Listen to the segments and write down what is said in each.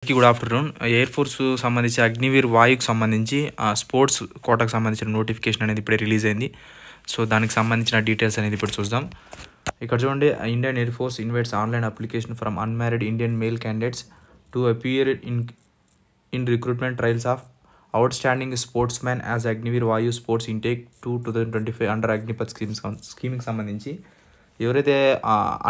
Good afternoon. Air force సంబంధించి అగ్నివీర్ వాయుకి సంబంధించి sports కోటాకు సంబంధించిన నోటిఫికేషన్ అనేది ఇప్పుడే రిలీజ్ అయింది. సో దానికి సంబంధించిన డీటెయిల్స్ అనేది ఇప్పుడు చూద్దాం. ఇక్కడ చూడండి, Indian air force invites online application from unmarried Indian male candidates to appear in recruitment trials of out standing sports man as Agniveer వాయు స్పోర్ట్స్ ఇంటేక్ 2025 అండర్ అగ్నిపత్ స్కీమ్కి సంబంధించి ఎవరైతే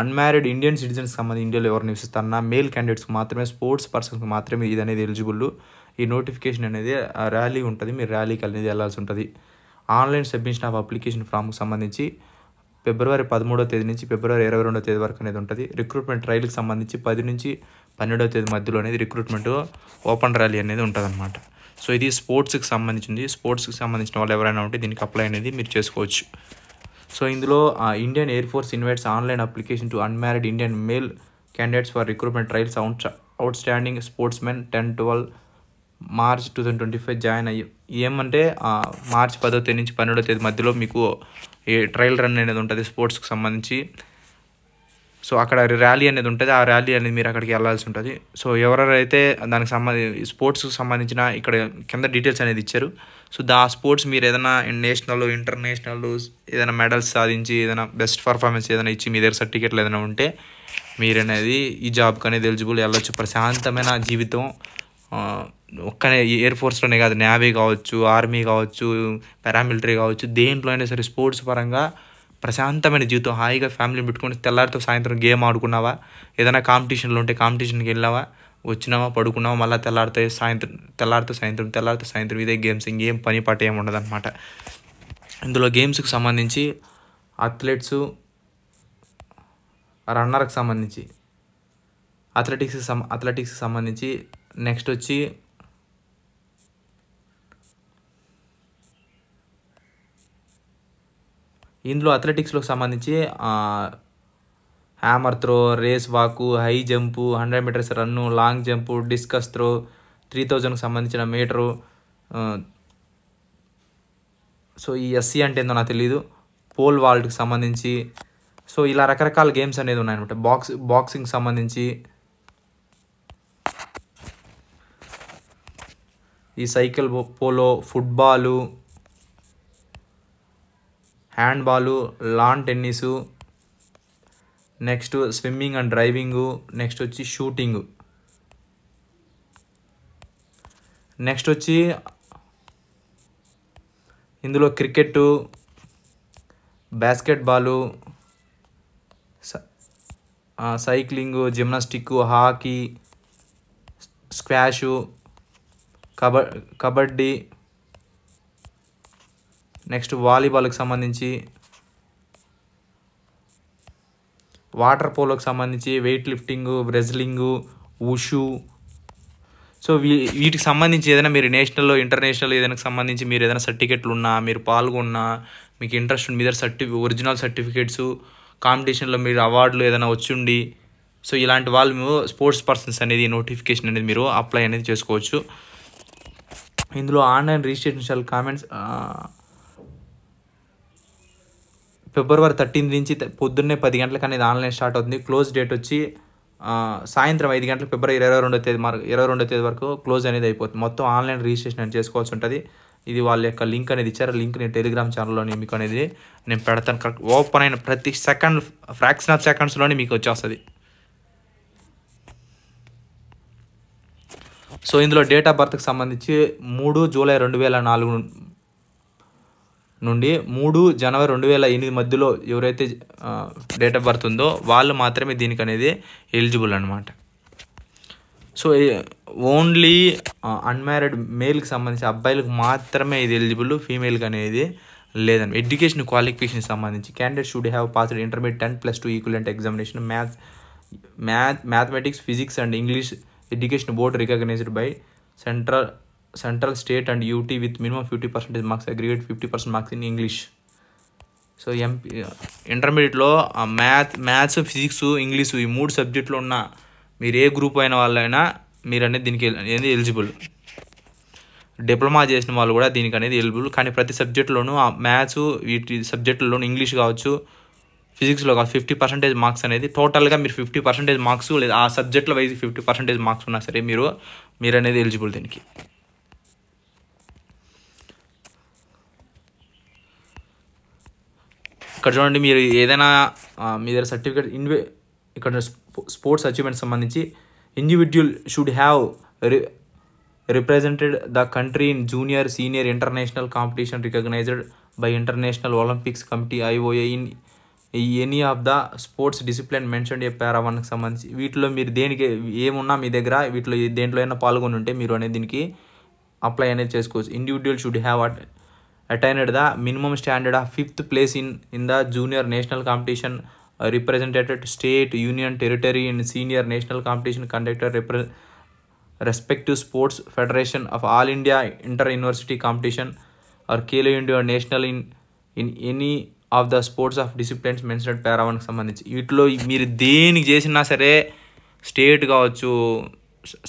అన్మ్యారీడ్ ఇండియన్ సిటిజన్స్కి సంబంధించి ఇండియాలో ఎవరు నివసిస్తారన్నా మేల్ క్యాండిడేట్స్కి మాత్రమే, స్పోర్ట్స్ పర్సన్స్కి మాత్రమే ఇది అనేది ఎలిజిబుల్. ఈ నోటిఫికేషన్ అనేది ర్యాలీ ఉంటుంది, మీరు ర్యాలీకి అనేది వెళ్ళాల్సి ఉంటుంది. ఆన్లైన్ సబ్మిషన్ ఆఫ్ అప్లికేషన్ ఫామ్కి సంబంధించి ఫిబ్రవరి 13వ తేదీ నుంచి ఫిబ్రవరి 22వ తేదీ వరకు అనేది ఉంటుంది. రిక్రూట్మెంట్ ట్రయల్కి సంబంధించి 10 నుంచి 12వ తేదీ మధ్యలో అనేది రిక్రూట్మెంట్ ఓపెన్ ర్యాలీ అనేది ఉంటుంది అనమాట. సో ఇది స్పోర్ట్స్కి సంబంధించింది. స్పోర్ట్స్కి సంబంధించిన వాళ్ళు ఎవరైనా ఉంటే దీనికి అప్లై అనేది మీరు చేసుకోవచ్చు. సో ఇందులో Indian air force invites online application to unmarried Indian male candidates for recruitment trials out standing sports men 10-12 March 2025 join అయ్యి ఏమంటే మార్చి 10వ తేదీ నుంచి 12వ తేదీ మధ్యలో మీకు ఈ ట్రయల్ రన్ అనేది ఉంటుంది స్పోర్ట్స్కి సంబంధించి. సో అక్కడ ర్యాలీ అనేది ఉంటుంది, ఆ ర్యాలీ అనేది మీరు అక్కడికి వెళ్ళాల్సి ఉంటుంది. సో ఎవరైతే దానికి స్పోర్ట్స్కి సంబంధించిన ఇక్కడ కింద డీటెయిల్స్ అనేది ఇచ్చారు. సో ఆ స్పోర్ట్స్ మీరు ఏదైనా నేషనల్ ఇంటర్నేషనల్ ఏదైనా మెడల్స్ సాధించి ఏదైనా బెస్ట్ పర్ఫార్మెన్స్ ఏదైనా ఇచ్చి మీ దగ్గర సర్టిఫికేట్లు ఏదైనా ఉంటే మీరు అనేది ఈ జాబ్కి అనేది ఎలిజిబుల్ వెళ్ళొచ్చు. ప్రశాంతమైన జీవితం ఒక్కనే ఎయిర్ ఫోర్స్లోనే కాదు, నేవీ కావచ్చు, ఆర్మీ కావచ్చు, పారామిలిటరీ కావచ్చు, దేంట్లో అయినా సరే స్పోర్ట్స్ పరంగా ప్రశాంతమైన జీవితం. హాయిగా ఫ్యామిలీని పెట్టుకొని తెల్లారితో సాయంత్రం గేమ్ ఆడుకున్నావా, ఏదైనా కాంపిటీషన్లో ఉంటే కాంపిటీషన్కి వెళ్ళావా, వచ్చినావా, పడుకున్నావా, మళ్ళీ తెల్లారితో సాయంత్రం ఇదే గేమ్స్. ఇంకేం పని పాట ఏమి ఉండదు అనమాట. ఇందులో గేమ్స్కి సంబంధించి అథ్లెట్స్, రన్నర్కి సంబంధించి అథ్లెటిక్స్కి సంబంధించి నెక్స్ట్ వచ్చి ఇందులో అథ్లెటిక్స్లోకి సంబంధించి hammer throw, race walk, high jump, 100 metres run, long jump, discus throw, 3000కి సంబంధించిన మీటరు. సో ఈ ఎస్సీ అంటే ఏందో నాకు తెలీదు. పోల్ వాల్ట్కి సంబంధించి సో ఇలా రకరకాల గేమ్స్ అనేది ఉన్నాయన్నమాట. బాక్సింగ్ సంబంధించి ఈ cycle polo, football, handball, lawn tennis, next swimming and driving, next వచ్చి షూటింగు, నెక్స్ట్ వచ్చి ఇందులో cricket, basketball, cycling, gymnastic, hockey, squash, kabaddi, next వాలీబాల్కి సంబంధించి, వాటర్ పోలోకి సంబంధించి, weightlifting, wrestling, wushu. So వీటికి సంబంధించి ఏదైనా మీరు నేషనల్లో ఇంటర్నేషనల్ ఏదైనా సంబంధించి మీరు ఏదైనా సర్టిఫికెట్లు ఉన్నా, మీరు పాల్గొన్నా, మీకు ఇంట్రెస్ట్ ఉంది, మీ దగ్గర ఒరిజినల్ సర్టిఫికేట్స్, కాంపిటీషన్లో మీరు అవార్డులు ఏదైనా వచ్చుండి, సో ఇలాంటి వాళ్ళు స్పోర్ట్స్ పర్సన్స్ అనేది నోటిఫికేషన్ అనేది మీరు అప్లై అనేది చేసుకోవచ్చు. ఇందులో ఆన్లైన్ రిజిస్ట్రేషన్ కామెంట్స్ ఫిబ్రవరి 13 నుంచి పొద్దున్నే 10 గంటలకు అనేది ఆన్లైన్ స్టార్ట్ అవుతుంది. క్లోజ్ డేట్ వచ్చి సాయంత్రం 5 గంటలకు ఫిబ్రవరి 22వ తేదీ వరకు క్లోజ్ అనేది అయిపోతుంది. మొత్తం ఆన్లైన్ రిజిస్ట్రేషన్ అనేది చేసుకోవాల్సి ఉంటుంది. ఇది వాళ్ళ యొక్క లింక్ అనేది ఇచ్చారు. లింక్ నేను టెలిగ్రామ్ ఛానల్లోని మీకు అనేది నేను పెడతాను. కరెక్ట్ ఓపెన్ అయిన ప్రతి సెకండ్ ఫ్రాక్షన్ ఆఫ్ సెకండ్స్లోనే మీకు వచ్చేస్తుంది. సో ఇందులో డేట్ ఆఫ్ బర్త్కి సంబంధించి 3 జూలై 2004 నుండి 3 జనవరి 2008 మధ్యలో ఎవరైతే డేట్ ఆఫ్ బర్త్ ఉందో వాళ్ళు మాత్రమే దీనికి అనేది ఎలిజిబుల్ అనమాట. సో ఓన్లీ అన్మ్యారీడ్ మేల్కి సంబంధించి అబ్బాయిలకు మాత్రమే ఇది ఎలిజిబుల్, ఫీమేల్కి అనేది లేదండి. ఎడ్యుకేషన్ క్వాలిఫికేషన్ సంబంధించి candidate should have passed intermediate 10+2 equivalent examination mathematics, physics and English education board recognised by central state and UT with minimum 50% marks, aggregate 50% marks in English. So ఇంటర్మీడియట్లో maths, physics, English ఈ 3 సబ్జెక్టులు ఉన్న మీరు ఏ group అయిన వాళ్ళైనా మీరు అనేది దీనికి ఎలిజిబుల్. డిప్లొమా చేసిన వాళ్ళు కూడా దీనికి అనేది ఎలిజిబుల్. కానీ ప్రతి సబ్జెక్టులోనూ మ్యాథ్స్ వీటి సబ్జెక్టుల్లోనూ ఇంగ్లీష్ కావచ్చు, ఫిజిక్స్లో కాదు 50% మార్క్స్ అనేది టోటల్గా మీరు 50% మార్క్స్ లేదా ఆ సబ్జెక్ట్లో వైజ్ 50% మార్క్స్ ఉన్నా సరే మీరు అనేది ఎలిజిబుల్ దీనికి. ఇక్కడ చూడండి, మీరు ఏదైనా మీ దగ్గర సర్టిఫికేట్ ఇక్కడ స్పోర్ట్స్ అచీవ్మెంట్ సంబంధించి individual should have represented the country in junior, senior, international competition recognized by International Olympics Committee IOA in any of the sports discipline mentioned a para 1కి సంబంధించి వీటిలో మీరు దేనికి ఏమున్నా మీ దగ్గర వీటిలో దేంట్లో అయినా పాల్గొని ఉంటే మీరు అనేది దీనికి అప్లై అనేది చేసుకోవచ్చు. Individual should have attained the minimum standard of 5th place in the junior national competition represented state, union, territory and senior national competition conducted respective sports federation of all India inter-university competition or Khelo India national in any of the sports of disciplines mentioned para 1కి సంబంధించి వీటిలో మీరు దేనికి చేసినా సరే state కావచ్చు,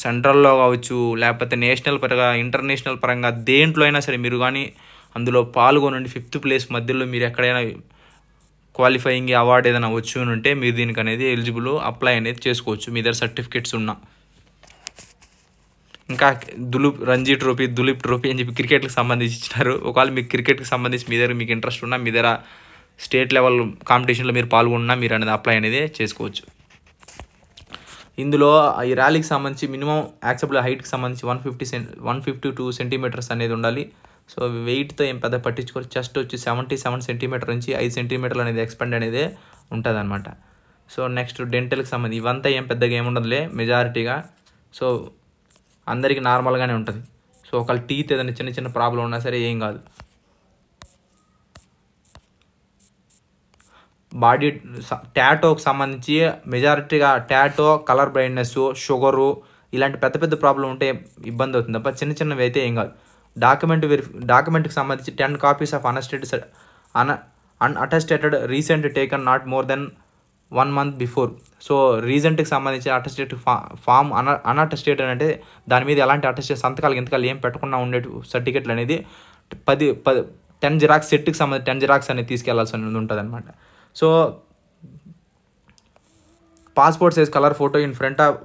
సెంట్రల్లో కావచ్చు, లేకపోతే నేషనల్ పరంగా ఇంటర్నేషనల్ పరంగా దేంట్లో అయినా సరే మీరు కానీ అందులో పాల్గొనండి 5th ప్లేస్ మధ్యలో మీరు ఎక్కడైనా క్వాలిఫైయింగ్ అవార్డు ఏదైనా వచ్చి ఉంటే మీరు దీనికి అనేది ఎలిజిబుల్ అప్లై అనేది చేసుకోవచ్చు మీ దగ్గర సర్టిఫికేట్స్ ఉన్నా. ఇంకా రంజీ ట్రోఫీ, దులీప్ ట్రోఫీ అని చెప్పి క్రికెట్కి సంబంధించి ఇచ్చినారు. ఒకవేళ మీకు క్రికెట్కి సంబంధించి మీ దగ్గర మీకు ఇంట్రెస్ట్ ఉన్నా మీ దగ్గర స్టేట్ లెవెల్ కాంపిటీషన్లో మీరు పాల్గొన్నా మీరు అనేది అప్లై అనేది చేసుకోవచ్చు. ఇందులో ఈ ర్యాలీకి సంబంధించి మినిమం యాక్సెప్టబుల్ హైట్కి సంబంధించి 152 సెంటీమీటర్స్ అనేది ఉండాలి. సో వెయిట్తో ఏం పెద్ద పట్టించుకోవచ్చు. చెస్ట్ వచ్చి 77 సెంటీమీటర్ నుంచి 5 సెంటీమీటర్లు అనేది ఎక్స్పెండ్ అనేది ఉంటుంది అనమాట. సో నెక్స్ట్ డెంటల్కి సంబంధించి ఇవంతా ఏం పెద్దగా ఏముండదులే మెజారిటీగా. సో అందరికీ నార్మల్గానే ఉంటుంది. సో ఒకవేళ టీత్ ఏదైనా చిన్న చిన్న ప్రాబ్లం ఉన్నా సరే ఏం కాదు. బాడీ టాటోకి సంబంధించి మెజారిటీగా టాటో, కలర్ బ్లైండ్నెస్, షుగరు ఇలాంటి పెద్ద పెద్ద ప్రాబ్లం ఉంటే ఇబ్బంది అవుతుంది తప్ప చిన్న చిన్నవి అయితే ఏం కాదు. డాక్యుమెంట్కి సంబంధించి 10 copies of unattested recent taken not more than 1 month before. So రీసెంట్కి సంబంధించి అటెస్టేట్ ఫామ్ అన్అటెస్టేటెడ్ అంటే దాని మీద ఎలాంటి అటెస్టేట్ సంతకాలు ఇంతకాలు ఏం పెట్టకుండా ఉండే సర్టిఫికెట్లు అనేది 10 జిరాక్స్ సెట్కి సంబంధించి 10 జిరాక్స్ అనేది తీసుకెళ్లాల్సి ఉంటుంది అనమాట. So passport size colour photo in front of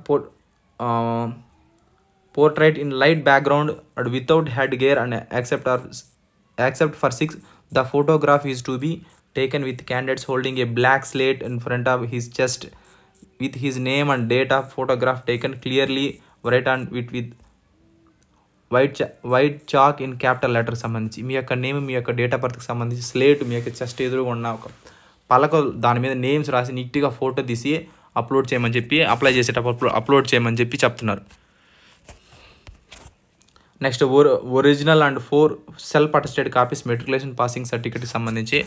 portrait in light background and without head gear and except for 6 the photograph is to be taken with candidates holding a black slate in front of his chest with his name and date of photograph taken clearly right on with white chalk in capital letters సంబంధించి మీ యొక్క name, మీ యొక్క date of బర్త్కి సంబంధించి slate మీ యొక్క chest ఎదురుగా ఉన్న ఒక పలక దాని మీద నేమ్స్ రాసి నీట్గా ఫోటో తీసి అప్లోడ్ చేయమని చెప్పి అప్లై చేసేటప్పుడు అప్లోడ్ చేయమని చెప్పి చెప్తున్నారు. Next original and 4 self attested copies matriculation passing సర్టిఫికేట్కి సంబంధించి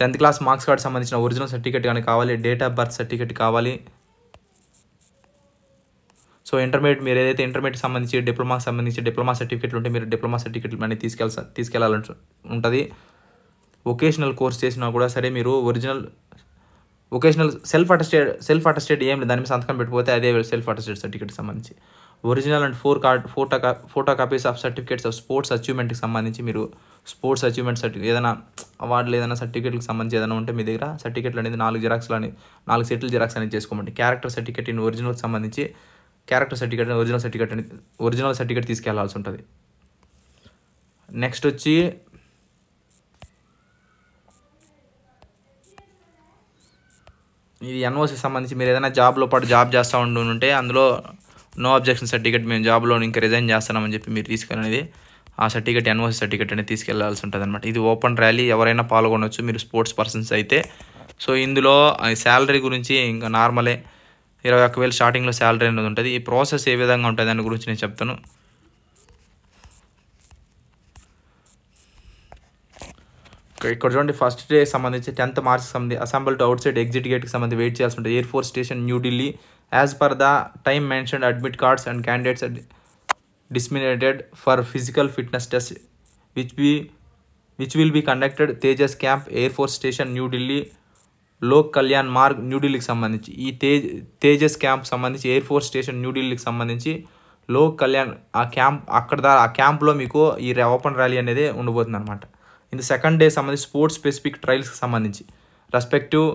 10th క్లాస్ మార్క్స్ కార్డ్ సంబంధించిన ఒరిజినల్ సర్టిఫికేట్ కానీ కావాలి, డేట్ ఆఫ్ బర్త్ సర్టిఫికేట్ కావాలి. సో ఇంటర్మీడియట్ మీరు ఏదైతే ఇంటర్మీడియట్ సంబంధించి డిప్లొమాకి సంబంధించి డిప్లొమా సర్టిఫికేట్లు ఉంటే మీరు డిప్లొమా సర్టిఫికేట్లు అనేది తీసుకెళ్ళాలని ఉంటుంది. వొకేషనల్ కోర్స్ చేసినా కూడా సరే మీరు వొకేషనల్ సెల్ఫ్ అటెస్టెడ్ ఏం లేదు, దాని మీద సంతకం పెట్టిపోతే అదే సెల్ఫ్ అటెస్టెడ్ సర్టిఫికేట్కి సంబంధించి original and 4 photocopies of certificates of sports అచీవ్మెంట్కి సంబంధించి మీరు స్పోర్ట్స్ అచీవ్మెంట్ సర్టిఫికేట్ ఏదైనా అవార్డులు ఏదైనా సర్టిఫికేట్కి సంబంధించి ఏదైనా ఉంటే మీ దగ్గర సర్టిఫికేట్లు అనేది 4 సెట్లు జిరాక్స్ అనేది చేసుకోమండి. క్యారెక్టర్ సర్టిఫికేట్ ఇన్ ఒరిజినల్కి సంబంధించి క్యారెక్టర్ సర్టిఫికేట్ ఒరిజినల్ సర్టిఫికేట్ తీసుకెళ్లాల్సి ఉంటుంది. నెక్స్ట్ వచ్చి ఇది ఎన్ఓసి సంబంధించి మీరు ఏదైనా జాబ్లో పాటు జాబ్ చేస్తూ ఉంటే అందులో నో అబ్జెక్షన్ సర్టిఫికేట్ మేము జాబ్లో ఇంకా రిజైన్ చేస్తున్నామని చెప్పి మీరు తీసుకెళ్ళనేది ఆ సర్టిఫికేట్ ఎన్ఓసి సర్టిఫికేట్ అనేది తీసుకెళ్లాల్సి ఉంటుంది అనమాట. ఇది ఓపెన్ ర్యాలీ, ఎవరైనా పాల్గొనవచ్చు మీరు స్పోర్ట్స్ పర్సన్స్ అయితే. సో ఇందులో శాలరీ గురించి ఇంకా నార్మలే 21,000 స్టార్టింగ్లో శాలరీ అనేది ఉంటుంది. ఈ ప్రాసెస్ ఏ విధంగా ఉంటుంది దాని గురించి నేను చెప్తాను. ఇక్కడ చూడండి, ఫస్ట్ డే సంబంధించి 10th మార్చ్ సంబంధించి assembly to outside exit గేట్కి సంబంధించి వెయిట్ చేయాల్సి ఉంటుంది. Air force station New Delhi as per the time mentioned admit cards and candidates disseminated for physical fitness test which will be conducted Tejas camp air force station New Delhi Lok Kalyan Marg న్యూఢిల్లీకి సంబంధించి ఈ Tejas camp సంబంధించి air force station న్యూఢిల్లీకి సంబంధించి లోక్ కళ్యాణ్ ఆ క్యాంప్లో మీకు ఈ ఓపెన్ ర్యాలీ అనేది ఉండబోతుంది అనమాట. ఇది సెకండ్ డే సంబంధించి స్పోర్ట్స్ స్పెసిఫిక్ ట్రయల్స్కి సంబంధించి రెస్పెక్టివ్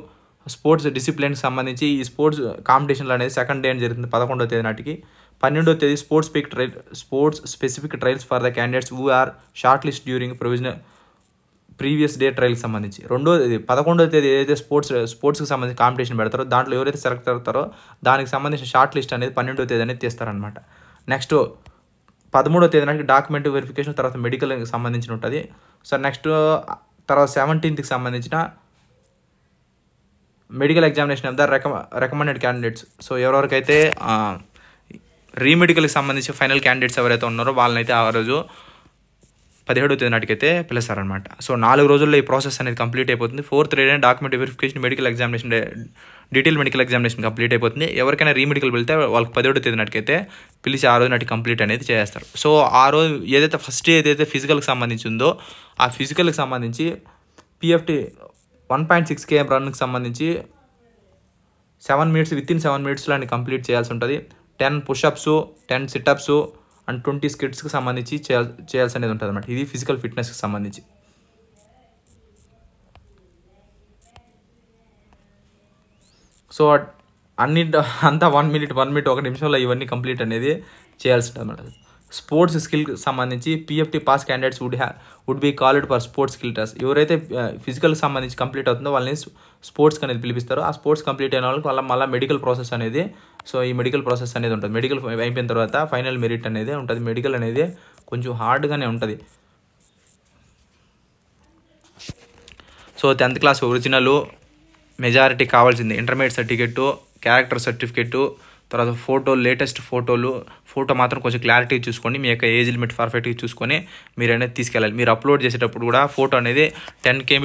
స్పోర్ట్స్ డిసిప్లిన్కి సంబంధించి ఈ స్పోర్ట్స్ కాంపిటీషన్లు అనేది సెకండ్ డే అని జరుగుతుంది 11వ తేదీ నాటికి. 12వ తేదీ sports specific trials for the candidates who are shortlist during previous day ట్రయల్కి సంబంధించి. 11వ తేదీ ఏదైతే స్పోర్ట్స్కి సంబంధించి కాంపిటీషన్ పెడతారో దాంట్లో ఎవరైతే సెలెక్ట్ అవుతారో దానికి సంబంధించిన షార్ట్ లిస్ట్ అనేది 12వ తేదీ అనేది తీస్తారనమాట. నెక్స్ట్ 13వ తేదీ నాటికి డాక్యుమెంట్ వెరిఫికేషన్, తర్వాత మెడికల్కి సంబంధించిన ఉంటుంది. సో నెక్స్ట్ తర్వాత 17థ్కి సంబంధించిన medical examination of the recommended candidates. So ఎవరెవరికైతే రీమెడికల్కి సంబంధించి ఫైనల్ క్యాండిడేట్స్ ఎవరైతే ఉన్నారో వాళ్ళనైతే ఆ రోజు 17వ తేదీ నాటికైతే పిలుస్తారనమాట. సో 4 రోజుల్లో ఈ ప్రాసెస్ అనేది కంప్లీట్ అయిపోతుంది. 4th day document verification, medical examination, detail medical examination complete అయిపోతుంది. ఎవరికైనా రీమెడికల్ వెళ్తే వాళ్ళకి 10వ తేదీ నాటికైతే పిలిచి ఆ రోజు నాటికి కంప్లీట్ అనేది చేస్తారు. సో ఆ రోజు ఏదైతే ఫస్ట్ ఏదైతే ఫిజికల్కి సంబంధించి ఉందో ఆ ఫిజికల్కి సంబంధించి PFT 1.6 km రన్కి సంబంధించి 7 minutes వితిన్ 7 minutesలో అని కంప్లీట్ చేయాల్సి ఉంటుంది. 10 పుషప్స్, 10 సిటప్స్ అండ్ 20 స్కిట్స్కి సంబంధించి చేయాల్సి అనేది ఉంటుంది అనమాట. ఇది ఫిజికల్ ఫిట్నెస్కి సంబంధించి. సో అంతా 1 minute 1 నిమిషంలో ఇవన్నీ కంప్లీట్ అనేది చేయాల్సి ఉంటుంది అనమాట. స్పోర్ట్స్ స్కిల్కి సంబంధించి PFT pass candidates would be called for sports skill test. ఎవరైతే ఫిజికల్కి సంబంధించి కంప్లీట్ అవుతుందో వాళ్ళని స్పోర్ట్స్కి అనేది పిలిపిస్తారు. ఆ స్పోర్ట్స్ కంప్లీట్ అయిన వాళ్ళకి మళ్ళీ మెడికల్ ప్రాసెస్ అనేది, సో ఈ మెడికల్ ప్రాసెస్ అనేది ఉంటుంది. మెడికల్ అయిపోయిన తర్వాత ఫైనల్ మెరిట్ అనేది ఉంటుంది. మెడికల్ అనేది కొంచెం హార్డ్గానే ఉంటుంది. So 10th class original majority కావాల్సింది ఇంటర్మీడియట్ సర్టిఫికెట్, క్యారెక్టర్ సర్టిఫికెట్, తర్వాత లేటెస్ట్ ఫోటో మాత్రం కొంచెం క్లారిటీ చూసుకొని మీ యొక్క ఏజ్ లిమిట్ పర్ఫెక్ట్గా చూసుకొని మీరు అనేది తీసుకెళ్ళాలి. మీరు అప్లోడ్ చేసేటప్పుడు కూడా ఫోటో అనేది 10 KB,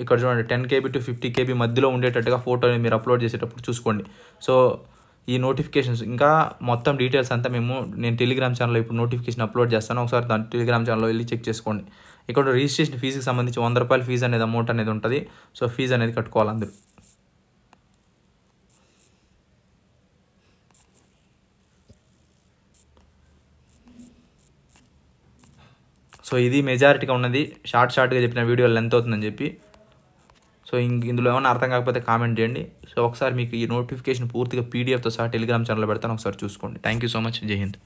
ఇక్కడ చూడండి 10 KB to 50 KB మధ్యలో ఉండేటట్టుగా ఫోటో అనేది మీరు అప్లోడ్ చేసేటప్పుడు చూసుకోండి. సో ఈ నోటిఫికేషన్స్ ఇంకా మొత్తం డీటెయిల్స్ అంతా నేను టెలిగ్రామ్ ఛానల్లో ఇప్పుడు నోటిఫికేషన్ అప్లోడ్ చేస్తాను. ఒకసారి దాని టెలిగ్రామ్ ఛానల్లో వెళ్ళి చెక్ చేసుకోండి. ఇక్కడ రిజిస్ట్రేషన్ ఫీజుకి సంబంధించి ₹100 ఫీజు అనేది అమౌంట్ అనేది ఉంటుంది. సో ఫీజు అనేది కట్టుకోవాలి అందరూ. సో ఇది మెజారిటీగా ఉన్నది. షార్ట్గా చెప్పిన వీడియో లెంత్ అవుతుందని చెప్పి. సో ఇందులో ఏమైనా అర్థం కాకపోతే కామెంట్ చేయండి. సో ఒకసారి మీకు ఈ నోటిఫికేషన్ పూర్తిగా PDFతో సహా టెలిగ్రామ్ ఛానల్లో పెడతాను, ఒకసారి చూసుకోండి. Thank you so much. జై హింద్.